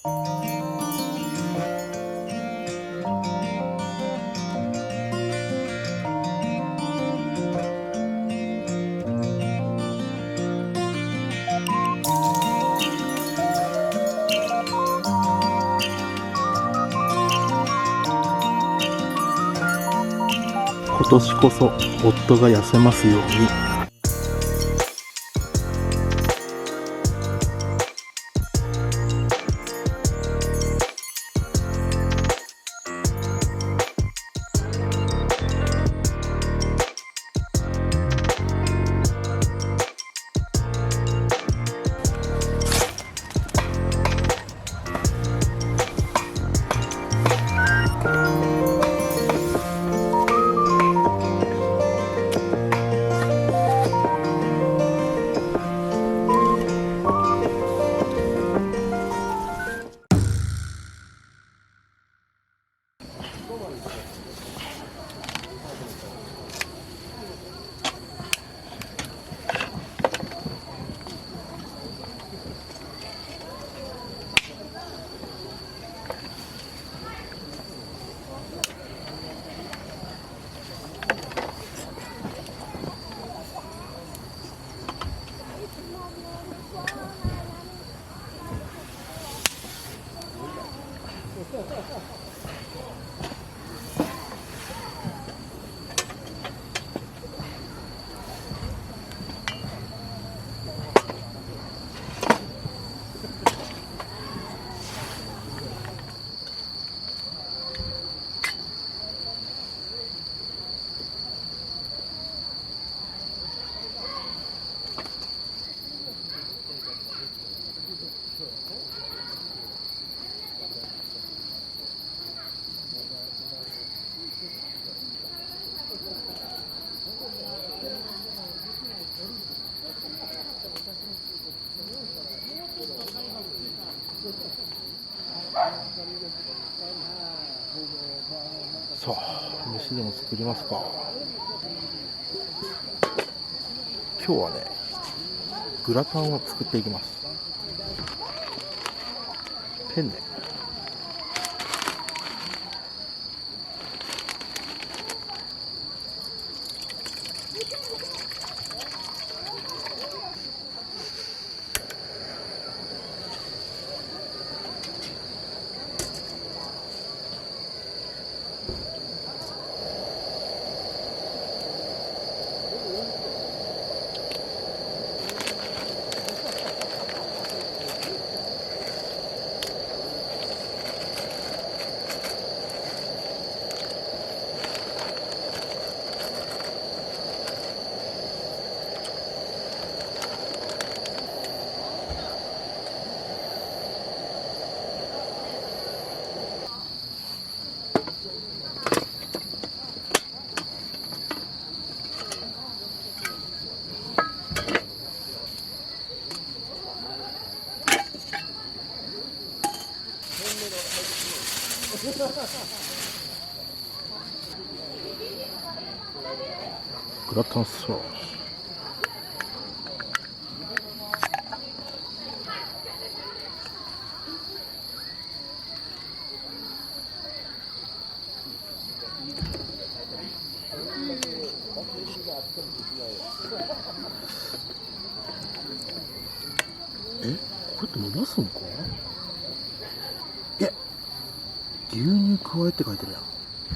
今年こそ夫が痩せますように。さあ、飯でも作りますか。今日はね、グラタンを作っていきます。ペンネ。グラタンソース。これって伸ばすのか。牛乳加えって書いてるやん。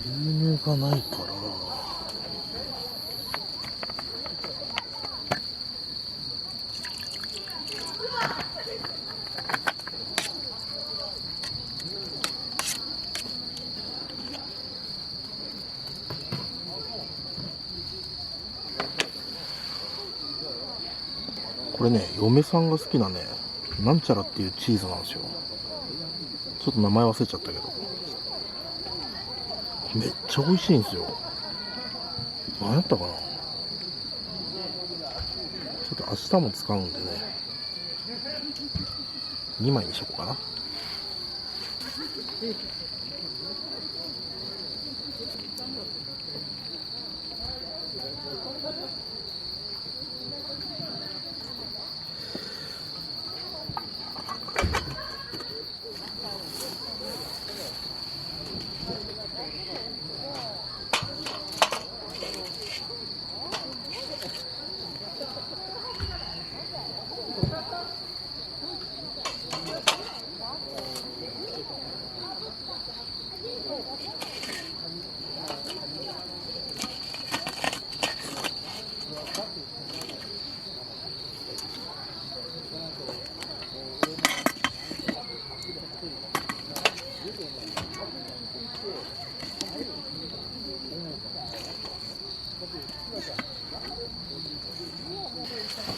牛乳がないから、これね、嫁さんが好きなね、なんちゃらっていうチーズなんですよ。ちょっと名前忘れちゃったけど、めっちゃ美味しいんですよ。何やったかな。ちょっと明日も使うんでね、2枚にしようかな。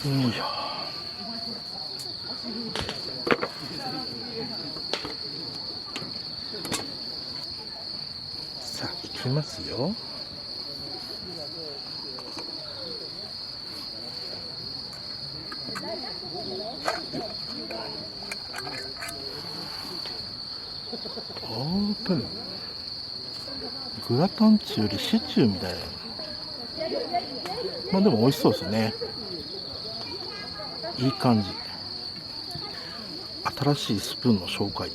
よいしょ。さあ行きますよ。オープン。グラタンチよりシチューみたいな。まあでも美味しそうですね。いい感じ。新しいスプーンの紹介。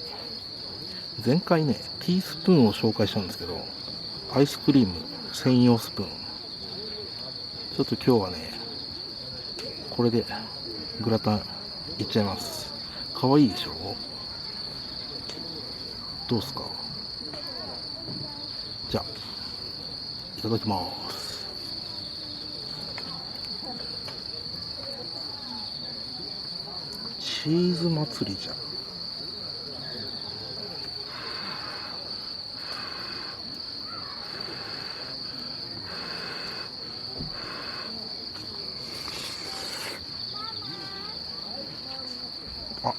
前回ね、ティースプーンを紹介したんですけど、アイスクリーム専用スプーン。ちょっと今日はね、これでグラタンいっちゃいます。かわいいでしょ？どうすか？じゃあ、いただきます。チーズ祭りじゃん。あ、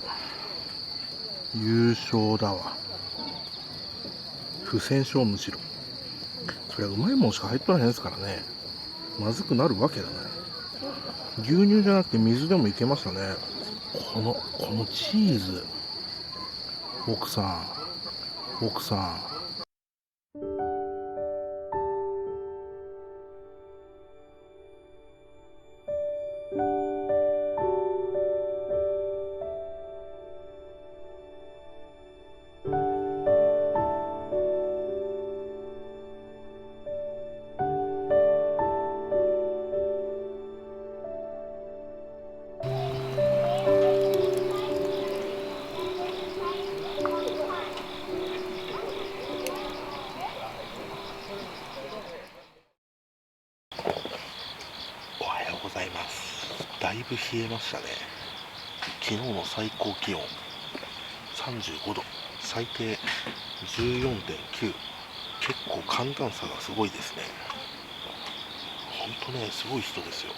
優勝だわ。不戦勝むしろ。それはうまいもんしか入っとらへんですからね。まずくなるわけだね。牛乳じゃなくて水でもいけましたね。このチーズ。奥さん。おはようございます。だいぶ冷えましたね。昨日の最高気温35度、最低 14.9。結構寒暖差がすごいですね。ほんとね、すごい人ですよ。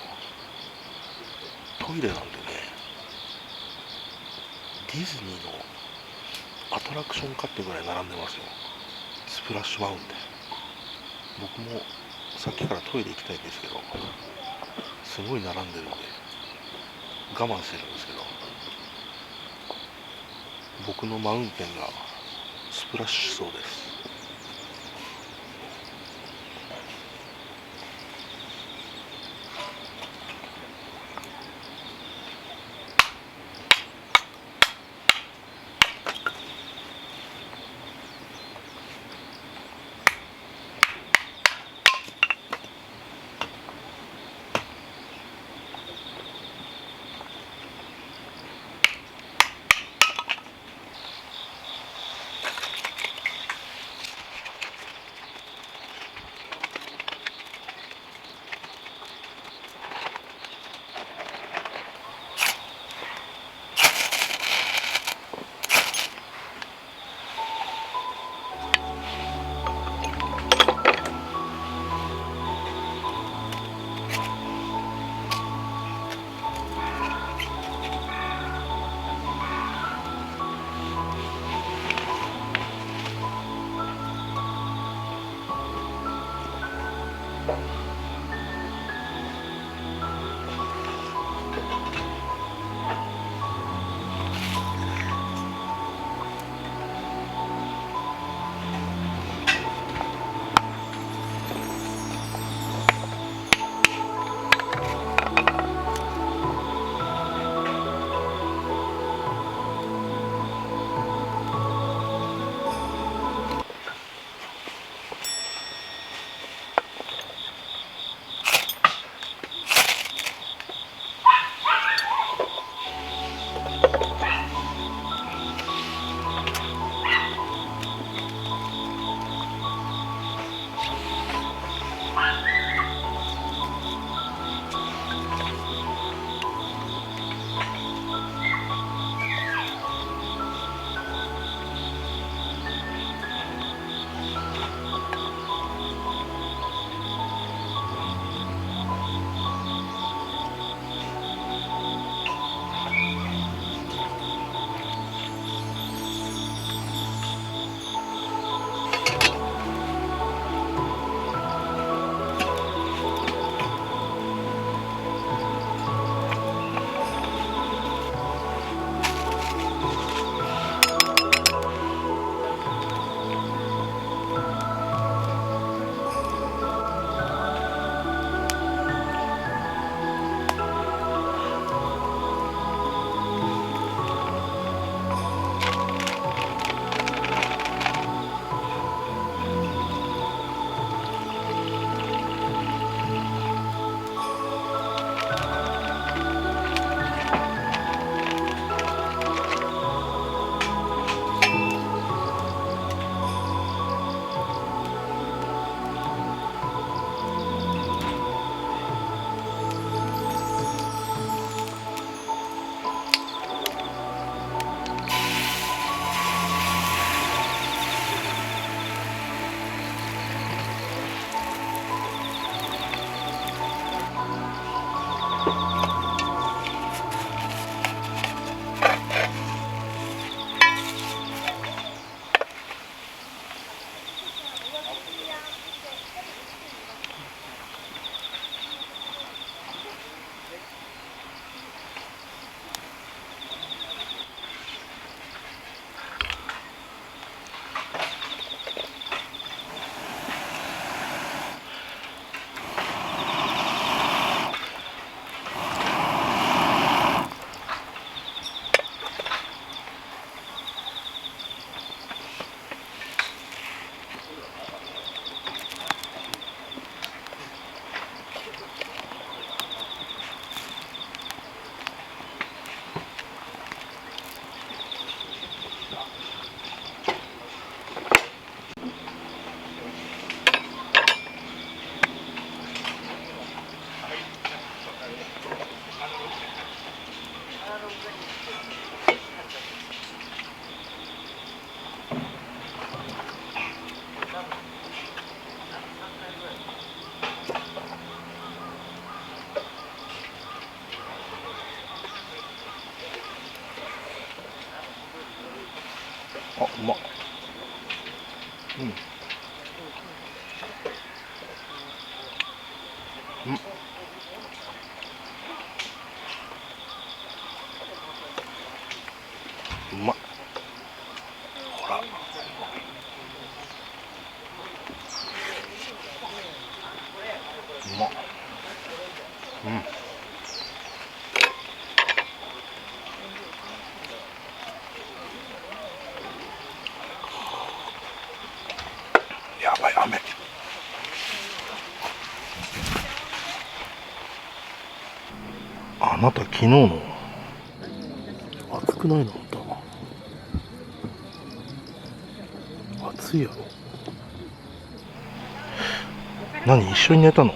トイレなんでね、ディズニーのアトラクションかってぐらい並んでますよ。スプラッシュマウンテン。僕もさっきからトイレ行きたいんですけど、すごい並んでるんで我慢してるんですけど、僕のマウンテンがスプラッシュしそうです。あ、うまっ。うん。うん。うまっ。ほら。うまっ。うん。やばい、雨。あなた昨日の暑くないの？あんた暑いやろ。何、一緒に寝たの？